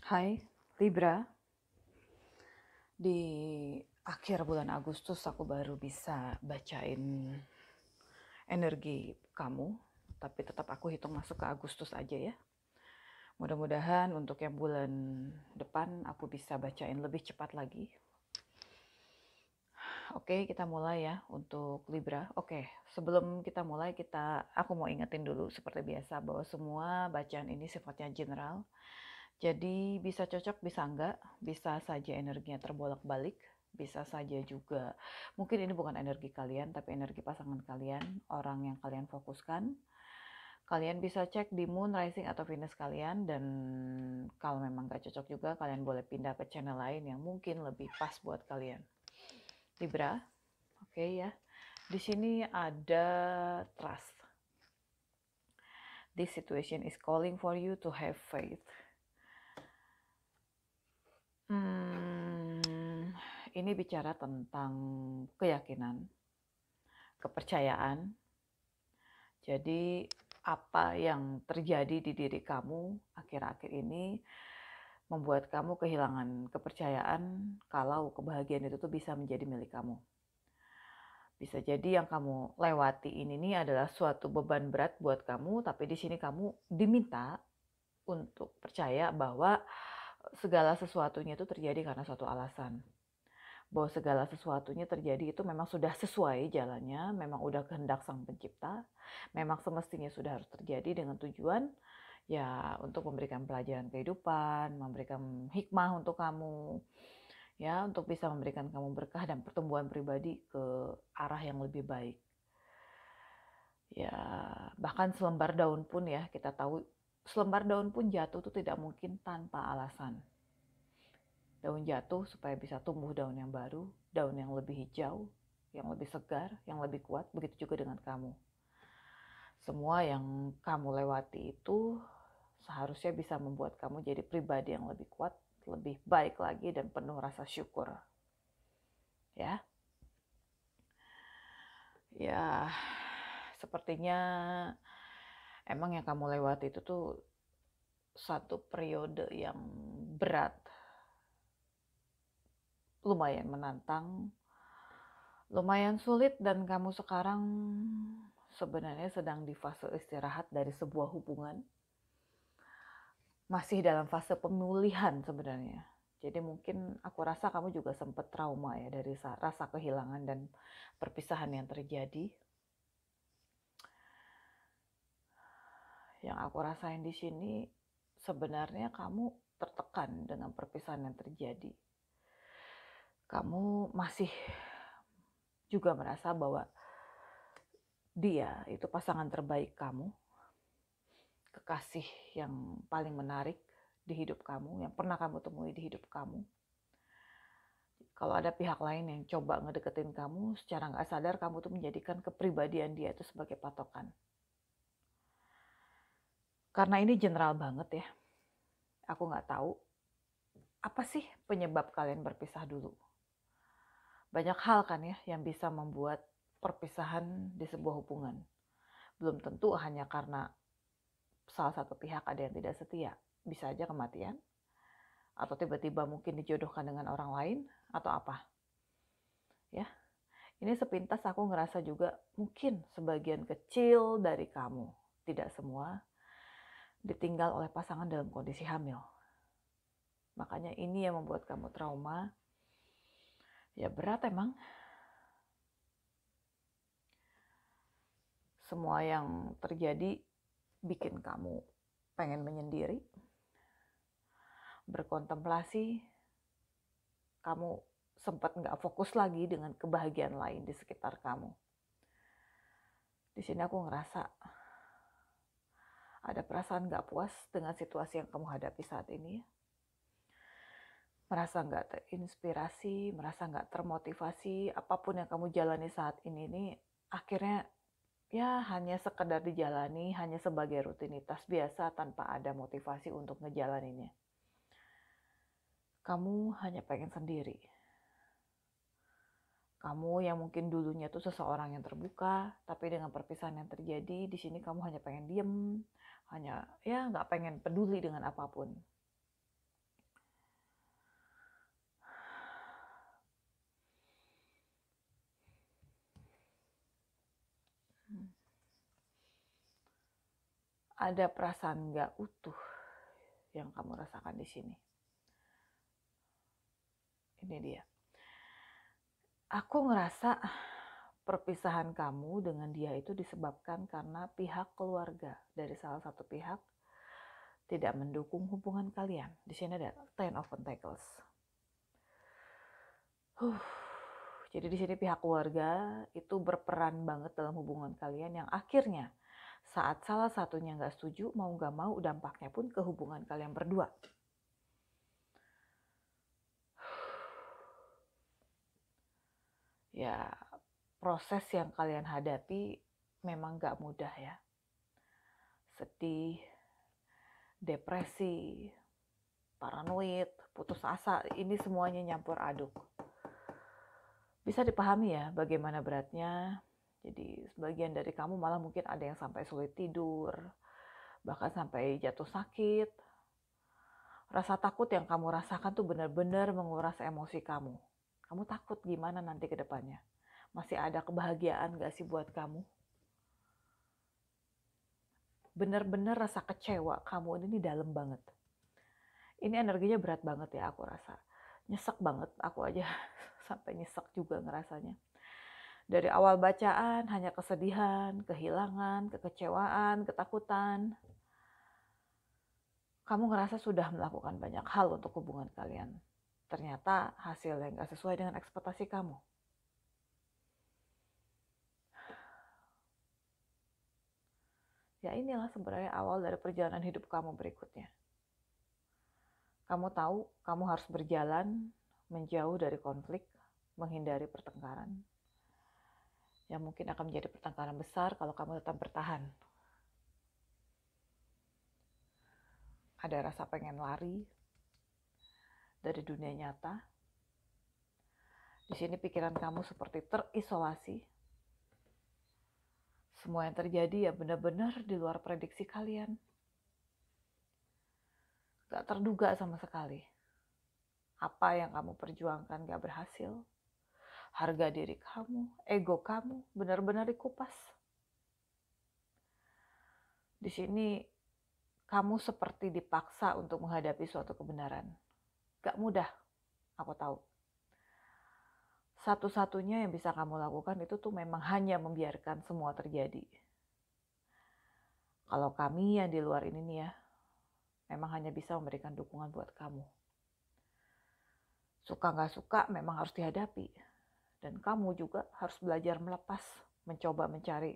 Hai Libra, di akhir bulan Agustus aku baru bisa bacain energi kamu, tapi tetap aku hitung masuk ke Agustus aja ya. Mudah-mudahan untuk yang bulan depan aku bisa bacain lebih cepat lagi. Oke, kita mulai ya untuk Libra. Oke, sebelum kita mulai aku mau ingetin dulu seperti biasa bahwa semua bacaan ini sifatnya general. Jadi bisa cocok, bisa enggak, bisa saja energinya terbolak-balik, bisa saja juga mungkin ini bukan energi kalian tapi energi pasangan kalian, orang yang kalian fokuskan. Kalian bisa cek di moon, rising atau Venus kalian, dan kalau memang gak cocok juga kalian boleh pindah ke channel lain yang mungkin lebih pas buat kalian. Libra, oke ya. Di sini ada trust. This situation is calling for you to have faith. Ini bicara tentang keyakinan, kepercayaan. Jadi apa yang terjadi di diri kamu akhir-akhir ini membuat kamu kehilangan kepercayaan kalau kebahagiaan itu tuh bisa menjadi milik kamu. Bisa jadi yang kamu lewati ini nih adalah suatu beban berat buat kamu, tapi di sini kamu diminta untuk percaya bahwa segala sesuatunya itu terjadi karena suatu alasan. Bahwa segala sesuatunya terjadi itu memang sudah sesuai jalannya, memang udah kehendak Sang Pencipta, memang semestinya sudah harus terjadi dengan tujuan ya untuk memberikan pelajaran kehidupan, memberikan hikmah untuk kamu, ya untuk bisa memberikan kamu berkah dan pertumbuhan pribadi ke arah yang lebih baik. Ya, bahkan selembar daun pun ya, kita tahu selembar daun pun jatuh itu tidak mungkin tanpa alasan. Daun jatuh supaya bisa tumbuh daun yang baru, daun yang lebih hijau, yang lebih segar, yang lebih kuat. Begitu juga dengan kamu. Semua yang kamu lewati itu seharusnya bisa membuat kamu jadi pribadi yang lebih kuat, lebih baik lagi, dan penuh rasa syukur. Ya, ya, sepertinya emang yang kamu lewati itu tuh satu periode yang berat, lumayan menantang, lumayan sulit, dan kamu sekarang sebenarnya sedang di fase istirahat dari sebuah hubungan. Masih dalam fase pemulihan sebenarnya. Jadi mungkin aku rasa kamu juga sempat trauma ya dari rasa kehilangan dan perpisahan yang terjadi. Yang aku rasain di sini sebenarnya kamu tertekan dengan perpisahan yang terjadi. Kamu masih juga merasa bahwa dia itu pasangan terbaik kamu, kekasih yang paling menarik di hidup kamu, yang pernah kamu temui di hidup kamu. Kalau ada pihak lain yang coba ngedeketin kamu, secara nggak sadar kamu tuh menjadikan kepribadian dia itu sebagai patokan. Karena ini general banget ya, aku nggak tahu apa sih penyebab kalian berpisah dulu. Banyak hal kan ya yang bisa membuat perpisahan di sebuah hubungan. Belum tentu hanya karena salah satu pihak ada yang tidak setia. Bisa aja kematian, atau tiba-tiba mungkin dijodohkan dengan orang lain, atau apa. Ya, ini sepintas aku ngerasa juga mungkin sebagian kecil dari kamu, tidak semua, ditinggal oleh pasangan dalam kondisi hamil. Makanya ini yang membuat kamu trauma. Ya berat emang. Semua yang terjadi bikin kamu pengen menyendiri, berkontemplasi, kamu sempat nggak fokus lagi dengan kebahagiaan lain di sekitar kamu. Di sini aku ngerasa ada perasaan nggak puas dengan situasi yang kamu hadapi saat ini. Merasa nggak terinspirasi, merasa nggak termotivasi, apapun yang kamu jalani saat ini nih, akhirnya ya hanya sekedar dijalani, hanya sebagai rutinitas biasa tanpa ada motivasi untuk ngejalaninnya. Kamu hanya pengen sendiri. Kamu yang mungkin dulunya tuh seseorang yang terbuka, tapi dengan perpisahan yang terjadi, di sini kamu hanya pengen diem, hanya ya nggak pengen peduli dengan apapun. ada perasaan nggak utuh yang kamu rasakan di sini. Ini dia. Aku ngerasa perpisahan kamu dengan dia itu disebabkan karena pihak keluarga dari salah satu pihak tidak mendukung hubungan kalian. Di sini ada Ten of Pentacles. Jadi di sini pihak keluarga itu berperan banget dalam hubungan kalian yang akhirnya saat salah satunya nggak setuju, mau nggak mau dampaknya pun ke hubungan kalian berdua. Ya, proses yang kalian hadapi memang nggak mudah ya. Sedih, depresi, paranoid, putus asa, ini semuanya nyampur aduk. Bisa dipahami ya bagaimana beratnya. Jadi sebagian dari kamu malah mungkin ada yang sampai sulit tidur, bahkan sampai jatuh sakit. Rasa takut yang kamu rasakan tuh benar-benar menguras emosi kamu. Kamu takut gimana nanti ke depannya. Masih ada kebahagiaan gak sih buat kamu? Benar-benar rasa kecewa kamu ini dalam banget. Ini energinya berat banget ya aku rasa. Nyesek banget, aku aja sampai nyesek juga ngerasanya. Dari awal bacaan hanya kesedihan, kehilangan, kekecewaan, ketakutan. Kamu ngerasa sudah melakukan banyak hal untuk hubungan kalian. Ternyata hasilnya nggak sesuai dengan ekspektasi kamu. Ya inilah sebenarnya awal dari perjalanan hidup kamu berikutnya. Kamu tahu kamu harus berjalan menjauh dari konflik, menghindari pertengkaran. Yang mungkin akan menjadi pertengkaran besar kalau kamu tetap bertahan. Ada rasa pengen lari dari dunia nyata. Di sini pikiran kamu seperti terisolasi. Semua yang terjadi ya benar-benar di luar prediksi kalian. Gak terduga sama sekali. Apa yang kamu perjuangkan gak berhasil. Harga diri kamu, ego kamu benar-benar dikupas. Di sini kamu seperti dipaksa untuk menghadapi suatu kebenaran. Gak mudah, aku tahu. Satu-satunya yang bisa kamu lakukan itu tuh memang hanya membiarkan semua terjadi. Kalau kami yang di luar ini nih ya, memang hanya bisa memberikan dukungan buat kamu. Suka gak suka memang harus dihadapi. Dan kamu juga harus belajar melepas, mencoba mencari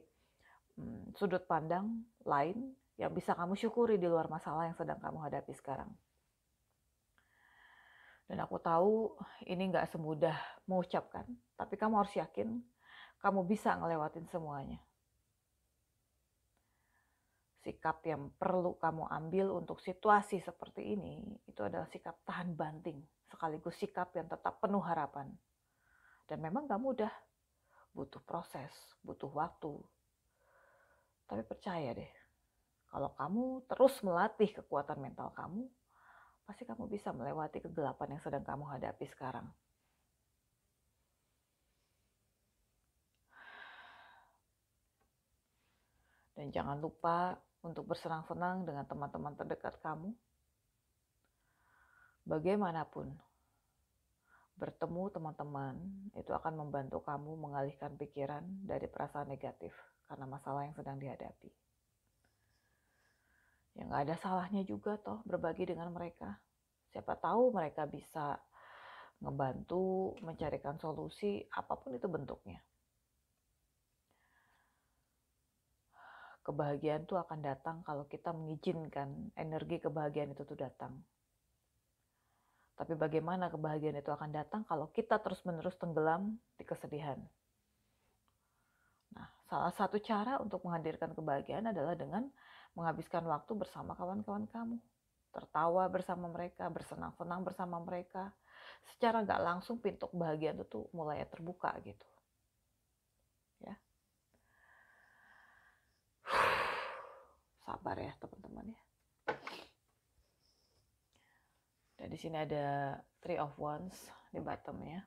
sudut pandang lain yang bisa kamu syukuri di luar masalah yang sedang kamu hadapi sekarang. Dan aku tahu ini gak semudah mengucapkan, tapi kamu harus yakin kamu bisa ngelewatin semuanya. Sikap yang perlu kamu ambil untuk situasi seperti ini, itu adalah sikap tahan banting, sekaligus sikap yang tetap penuh harapan. Dan memang gak mudah, butuh proses, butuh waktu. Tapi percaya deh, kalau kamu terus melatih kekuatan mental kamu, pasti kamu bisa melewati kegelapan yang sedang kamu hadapi sekarang. Dan jangan lupa untuk bersenang-senang dengan teman-teman terdekat kamu. Bagaimanapun, bertemu teman-teman itu akan membantu kamu mengalihkan pikiran dari perasaan negatif karena masalah yang sedang dihadapi. Ya nggak ada salahnya juga toh berbagi dengan mereka. Siapa tahu mereka bisa ngebantu mencarikan solusi apapun itu bentuknya. Kebahagiaan itu akan datang kalau kita mengizinkan energi kebahagiaan itu tuh datang. Tapi bagaimana kebahagiaan itu akan datang kalau kita terus-menerus tenggelam di kesedihan? Nah, salah satu cara untuk menghadirkan kebahagiaan adalah dengan menghabiskan waktu bersama kawan-kawan kamu. Tertawa bersama mereka, bersenang-senang bersama mereka. Secara gak langsung pintu kebahagiaan itu tuh mulai terbuka gitu. Ya. Sabar ya teman-teman ya. Dan di sini ada Three of Wands di bottomnya.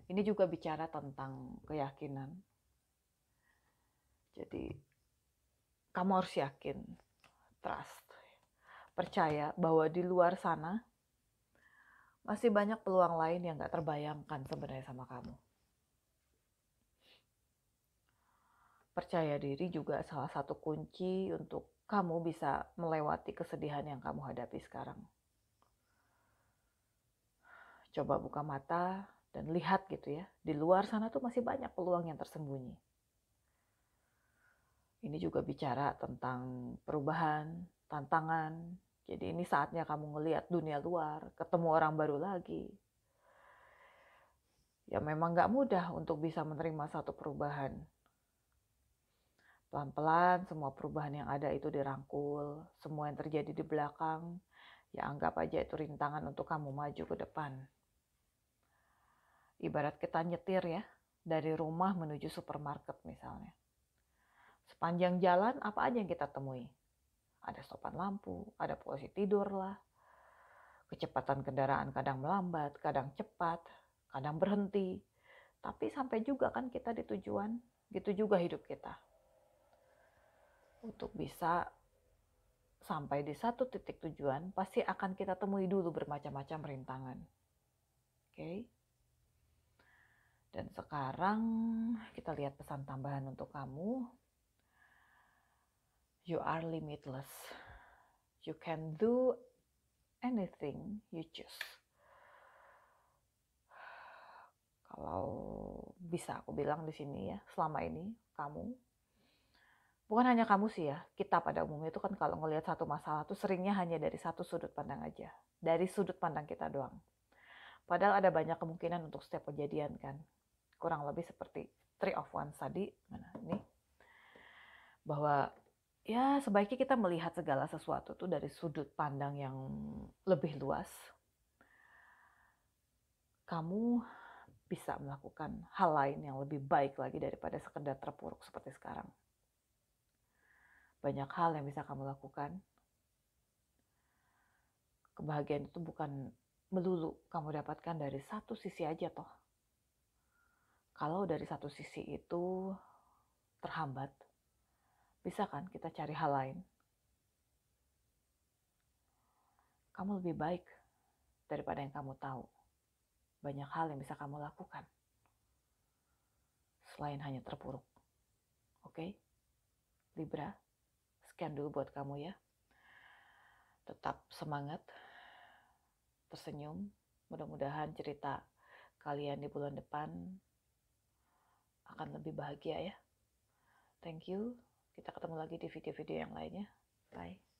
Ini juga bicara tentang keyakinan. Jadi kamu harus yakin, trust, percaya bahwa di luar sana masih banyak peluang lain yang gak terbayangkan sebenarnya sama kamu. Percaya diri juga salah satu kunci untuk kamu bisa melewati kesedihan yang kamu hadapi sekarang. Coba buka mata dan lihat gitu ya, di luar sana tuh masih banyak peluang yang tersembunyi. Ini juga bicara tentang perubahan, tantangan. Jadi ini saatnya kamu ngelihat dunia luar, ketemu orang baru lagi. Ya memang gak mudah untuk bisa menerima satu perubahan. Pelan-pelan semua perubahan yang ada itu dirangkul, semua yang terjadi di belakang, ya anggap aja itu rintangan untuk kamu maju ke depan. Ibarat kita nyetir ya, dari rumah menuju supermarket misalnya. Sepanjang jalan apa aja yang kita temui? Ada stopan lampu, ada posisi tidur lah, kecepatan kendaraan kadang melambat, kadang cepat, kadang berhenti. Tapi sampai juga kan kita di tujuan, gitu juga hidup kita. Untuk bisa sampai di satu titik tujuan, pasti akan kita temui dulu bermacam-macam rintangan. Oke? Dan sekarang kita lihat pesan tambahan untuk kamu. You are limitless. You can do anything you choose. Kalau bisa aku bilang di sini ya, selama ini kamu, bukan hanya kamu sih ya, kita pada umumnya itu kan kalau ngelihat satu masalah tuh seringnya hanya dari satu sudut pandang aja, dari sudut pandang kita doang. Padahal ada banyak kemungkinan untuk setiap kejadian kan, kurang lebih seperti three of wands tadi, mana ini, bahwa ya sebaiknya kita melihat segala sesuatu tuh dari sudut pandang yang lebih luas. Kamu bisa melakukan hal lain yang lebih baik lagi daripada sekedar terpuruk seperti sekarang. Banyak hal yang bisa kamu lakukan. Kebahagiaan itu bukan melulu kamu dapatkan dari satu sisi aja toh. Kalau dari satu sisi itu terhambat, bisa kan kita cari hal lain. Kamu lebih baik daripada yang kamu tahu. Banyak hal yang bisa kamu lakukan selain hanya terpuruk. Oke? Libra, sekian dulu buat kamu ya. Tetap semangat, tersenyum. Mudah-mudahan cerita kalian di bulan depan akan lebih bahagia ya. Thank you. Kita ketemu lagi di video-video yang lainnya. Bye.